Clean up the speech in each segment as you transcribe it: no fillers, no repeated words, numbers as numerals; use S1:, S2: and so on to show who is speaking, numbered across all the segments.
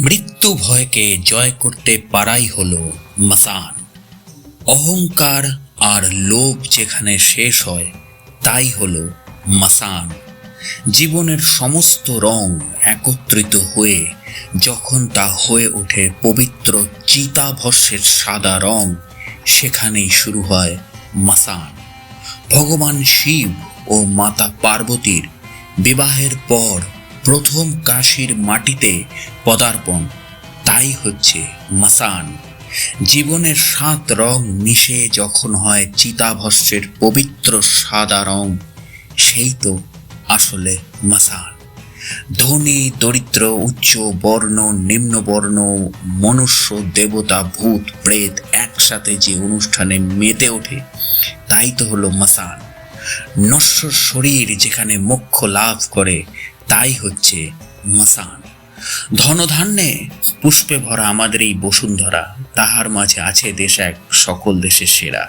S1: মৃত্যু ভয়কে জয় করতে পারাই হলো মাসান। অহংকার আর লোভ যেখানে শেষ হয় তাই হলো মাসান। জীবনের সমস্ত রং একত্রিত হয়ে যখন তা হয়ে ওঠে পবিত্র চিতাভস্মের সাদা রং, সেখানেই শুরু হয় মাসান। ভগবান শিব ও মাতা পার্বতীর বিবাহের পর প্রথম কাশীর মাটিতে পদার্পণ, তাই হচ্ছে মাসান। জীবনের 7 রং মিশে যখন হয় চিতাভস্মের পবিত্র সাদা রং, সেই তো আসলে মাসান। ধনী দরিদ্র, উচ্চ বর্ণ নিম্ন বর্ণ, মনুষ্য দেবতা ভূত প্রেত একসাথে যে অনুষ্ঠানে মেতে ওঠে তাই তো হলো মাসান। নশ্বর শরীর যেখানে মোক্ষ লাভ করে তাই হচ্ছে মাসান। ধনধান্যে পুষ্পে ভরা আমাদের এই বসুন্ধরা, তাহার মাঝে আছে দেশ এক সকল দেশের সেরা।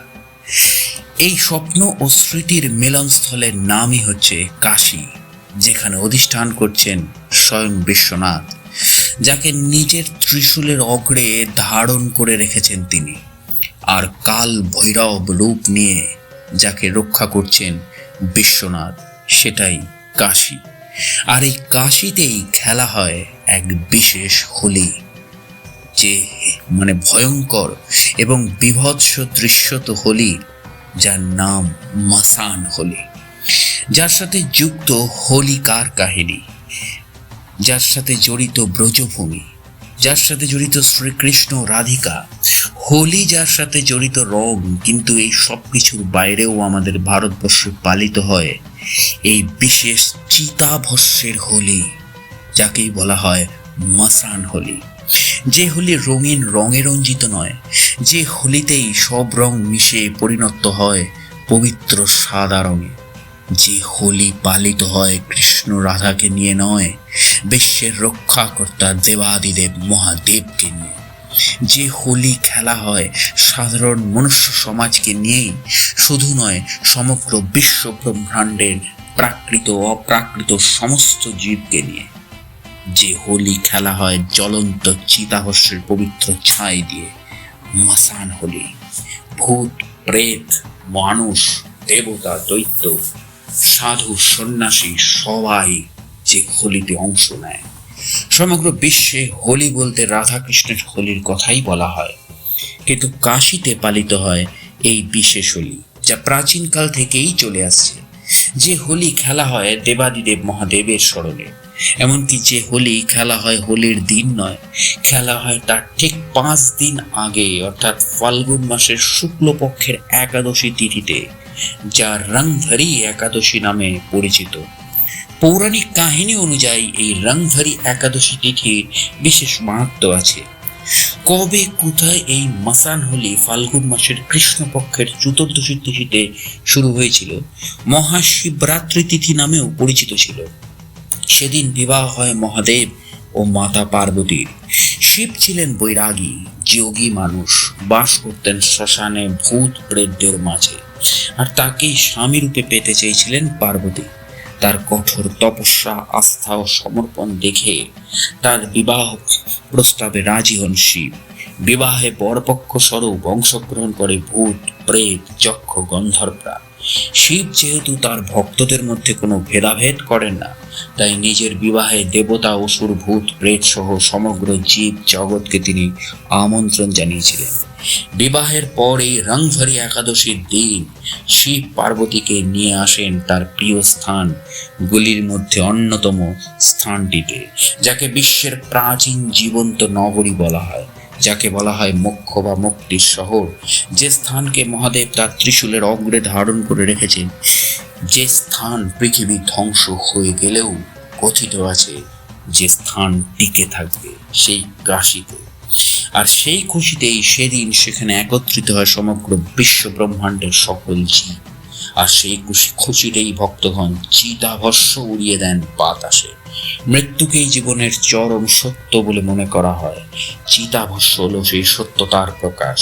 S1: এই স্বপ্ন ও স্মৃতির মিলনস্থলের নামই হচ্ছে কাশী, যেখানে অধিষ্ঠান করছেন স্বয়ং বিশ্বনাথ, যাকে নিজের ত্রিশূলের অগ্রে ধারণ করে রেখেছেন তিনি। আর কাল ভৈরব রূপ নিয়ে যাকে রক্ষা করছেন বিশ্বনাথ, সেটাই কাশী। আর এই কাশীতেই খেলা হয় এক বিশেষ হোলি, যে ভয়ঙ্কর এবং বিভৎস দৃশ্যত হোলি, যার নাম মাসান হোলি। যার সাথে যুক্ত হোলিকার কাহিনী, যার সাথে জড়িত ব্রজভূমি, যার সাথে জড়িত শ্রীকৃষ্ণ রাধিকা। হোলি যার সাথে জড়িত রং, কিন্তু এই সব কিছুর বাইরেও আমাদের ভারতবর্ষে পালিত হয় এই বিশেষ চিতাভস্মের হোলি, যাকেই বলা হয় মাসান হোলি। যে হোলি রঙিন রঙে রঞ্জিত নয়, যে হোলিতেই সব রং মিশে পরিণত হয় পবিত্র সাদা রঙে, যে হোলি পালিত হয় কৃষ্ণ রাধাকে নিয়ে নয়, বিশ্বের রক্ষাকর্তা দেবাদিদেব মহাদেবকে নিয়ে, যে হোলি খেলা হয় সাধারণ মনুষ্য সমাজকে নিয়েই, শুধু নয় সমগ্র বিশ্ব ব্রহ্মাণ্ডের প্রাকৃত অপ্রাকৃত সমস্ত জীবকে নিয়ে, যে হোলি খেলা হয় জ্বলন্ত চিতাভস্মের পবিত্র ছাই দিয়ে, মাসান হোলি। ভূত প্রেত, মানুষ, দেবতা, দৈত্য, সাধু, সন্ন্যাসী সবাই যে হোলিতে অংশ নেয়। সমগ্র বিশ্বে হোলি বলতে রাধাকৃষ্ণের হোলির কথাই বলা হয়, কিন্তু কাশীতে পালিত হয় এই বিশেষ হোলি, যা প্রাচীনকাল থেকেই চলে আসছে। যে হোলি খেলা হয় দেবাদিদেব মহাদেবের স্মরণে, এমনকি যে হোলি খেলা হয় হোলির দিন নয়, খেলা হয় তার ঠিক 5 দিন আগে, অর্থাৎ ফাল্গুন মাসের শুক্লপক্ষের একাদশী তিথিতে, যা রংধরি একাদশী নামে পরিচিত। পৌরাণিক কাহিনী অনুযায়ী এই রংধরি একাদশী তিথির বিশেষ মাহাত্ম্য আছে। কবে কোথায় এই মাসান হোলি ফাল্গুন মাসের কৃষ্ণপক্ষের চতুর্দশী তিথিতে শুরু হয়েছিল, মহাশিবরাত্রি তিথি নামেও পরিচিত ছিল। সেদিন বিবাহ হয় মহাদেব ও মাতা পার্বতীর। শিব ছিলেন বৈরাগী যোগী মানুষ, বাস করতেন শ্মশানে ভূত প্রেতদের মাঝে, আর তাকেই স্বামী রূপে পেতে চেয়েছিলেন পার্বতী। তার কঠোর তপস্যা, আস্থা ও সমর্পণ দেখে তার বিবাহ প্রস্তাবে রাজি হন শিব। বিবাহে বরপক্ষ স্বরূপ অংশগ্রহণ করে ভূত প্রেত যক্ষ গন্ধর্বরা। শিব যেহেতু তার ভক্তদের মধ্যে কোনো ভেদাভেদ করেন না, তাই নিজের বিবাহে দেবতা, অসুর, ভূত প্রেত সহ সমগ্র জীব জগৎকে তিনি আমন্ত্রণ জানিয়েছিলেন। বিবাহের পর এই রংধরি একাদশীর দিন শিব পার্বতীকে নিয়ে আসেন তার প্রিয় স্থান গুলির মধ্যে অন্যতম স্থানটিতে, যাকে বিশ্বের প্রাচীন জীবন্ত নগরী বলা হয়, যাকে বলা হয় মোক্ষ বা মুক্তির শহর। যে স্থানকে মহাদেব তার ত্রিশূলের অগ্রে ধারণ করে রেখেছেন, যে স্থান পৃথিবী ধ্বংস হয়ে গেলেও কথিত আছে যে স্থান টিকে থাকবে, সেই কাশীতে। আর সেই খুশিতেই সেদিন সেখানে একত্রিত হয় সমগ্র বিশ্ব ব্রহ্মাণ্ডের সকল জীব। আর সেই খুশিতেই ভক্তগণ চিতাভস্ম উড়িয়ে দেন বাতাসে। মৃত্যুকেই জীবনের চরম সত্য বলে মনে করা হয়। চিতাভস্ম হলো সেই সত্যতার প্রকাশ।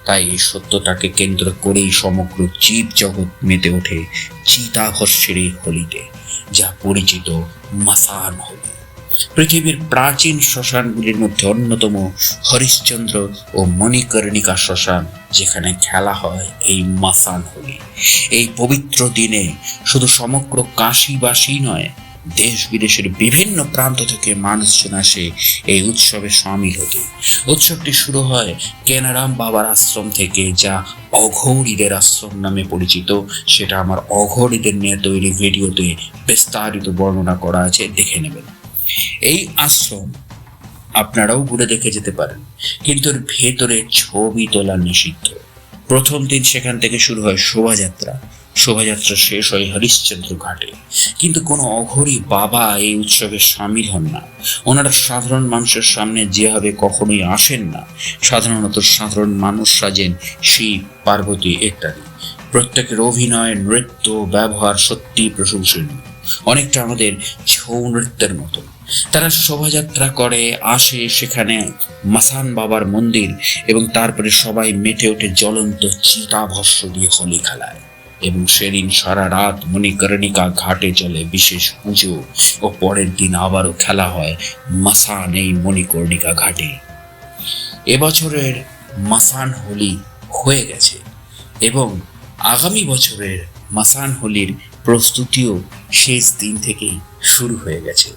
S1: তাই এই সত্যটাকে কেন্দ্র করেই সমগ্র জীব জগৎ মেতে ওঠে চিতাভস্মের এই হোলিতে, যা পরিচিত মাসান হোলি। পৃথিবীর প্রাচীন শ্মশানগুলির মধ্যে অন্যতম হরিশ্চন্দ্র ও মণিকর্ণিকা শ্মশান, যেখানে খেলা হয় এই মাসান হোলি। এই পবিত্র দিনে শুধু সমগ্র কাশীবাসী নয়, দেশ বিদেশের বিভিন্ন প্রান্ত থেকে মানুষজন আসে এই উৎসবে সামিল হতে। উৎসবটি শুরু হয় কেনারাম বাবার আশ্রম থেকে, যা অঘোরীদের আশ্রম নামে পরিচিত। সেটা আমার অঘোরীদের নিয়ে তৈরি ভিডিওতে বিস্তারিত বর্ণনা করা আছে, দেখে নেবেন। এই আশ্রম আপনারাও ঘুরে দেখে যেতে পারেন, কিন্তু এর ভেতরে ছবি তোলা নিষিদ্ধ। প্রথম দিন সেখান থেকে শুরু হয় শোভাযাত্রা। শোভাযাত্রা শেষ হয় হরিশ্চন্দ্র ঘাটে। কিন্তু কোনো অঘোরী বাবা এই উৎসবে সামিল হন না। ওনারা সাধারণ মানুষের সামনে যেভাবে কখনোই আসেন না। সাধারণত সাধারণ মানুষ সাজেন শিব, পার্বতী ইত্যাদি। প্রত্যেকের অভিনয়, নৃত্য, ব্যবহার সত্যি প্রশংসনীয়, অনেকটা আমাদের ছৌ নৃত্যের মতো। তারা শোভাযাত্রা করে, আসে সেখানে মাসান বাবার মন্দির, এবং তারপরে সবাই মেতে ওঠে জ্বলন্ত চিতাভস্ম দিয়ে হোলি খেলায়। এবং সেদিন সারা রাত মণিকর্ণিকা ঘাটে চলে বিশেষ পুজো, ও পরের দিন আবারও খেলা হয় মাসান এই মণিকর্ণিকা ঘাটে। এবছরের মাসান হোলি হয়ে গেছে, এবং আগামী বছরের মাসান হোলির প্রস্তুতিও শেষ দিন থেকেই শুরু হয়ে গেছে।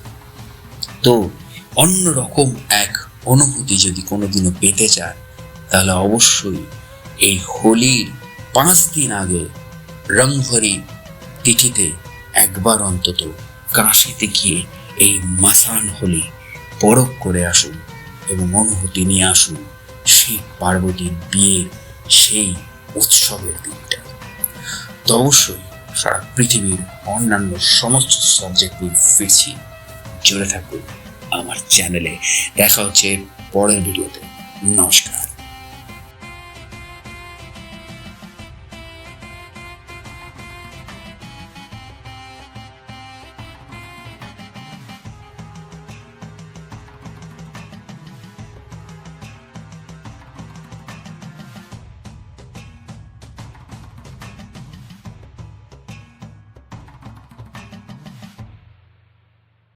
S1: তো অন্যরকম এক অনুভূতি যদি কোনোদিনও পেতে চান, তাহলে অবশ্যই এই হোলির 5 দিন আগে রংভরি তিথিতে একবার অন্তত কাশীতে গিয়ে এই মাসান হোলি পরখ করে আসুন এবং অনুভূতি নিয়ে আসুন শিব পার্বতীর বিয়ের সেই উৎসবের দিনটা। তো অবশ্যই সারা পৃথিবীর অন্যান্য সমস্ত সাবজেক্ট নিয়ে ফিরছি। জুড়ে থাকুন আমার চ্যানেলে। দেখা হচ্ছে পরের ভিডিওতে। নমস্কার।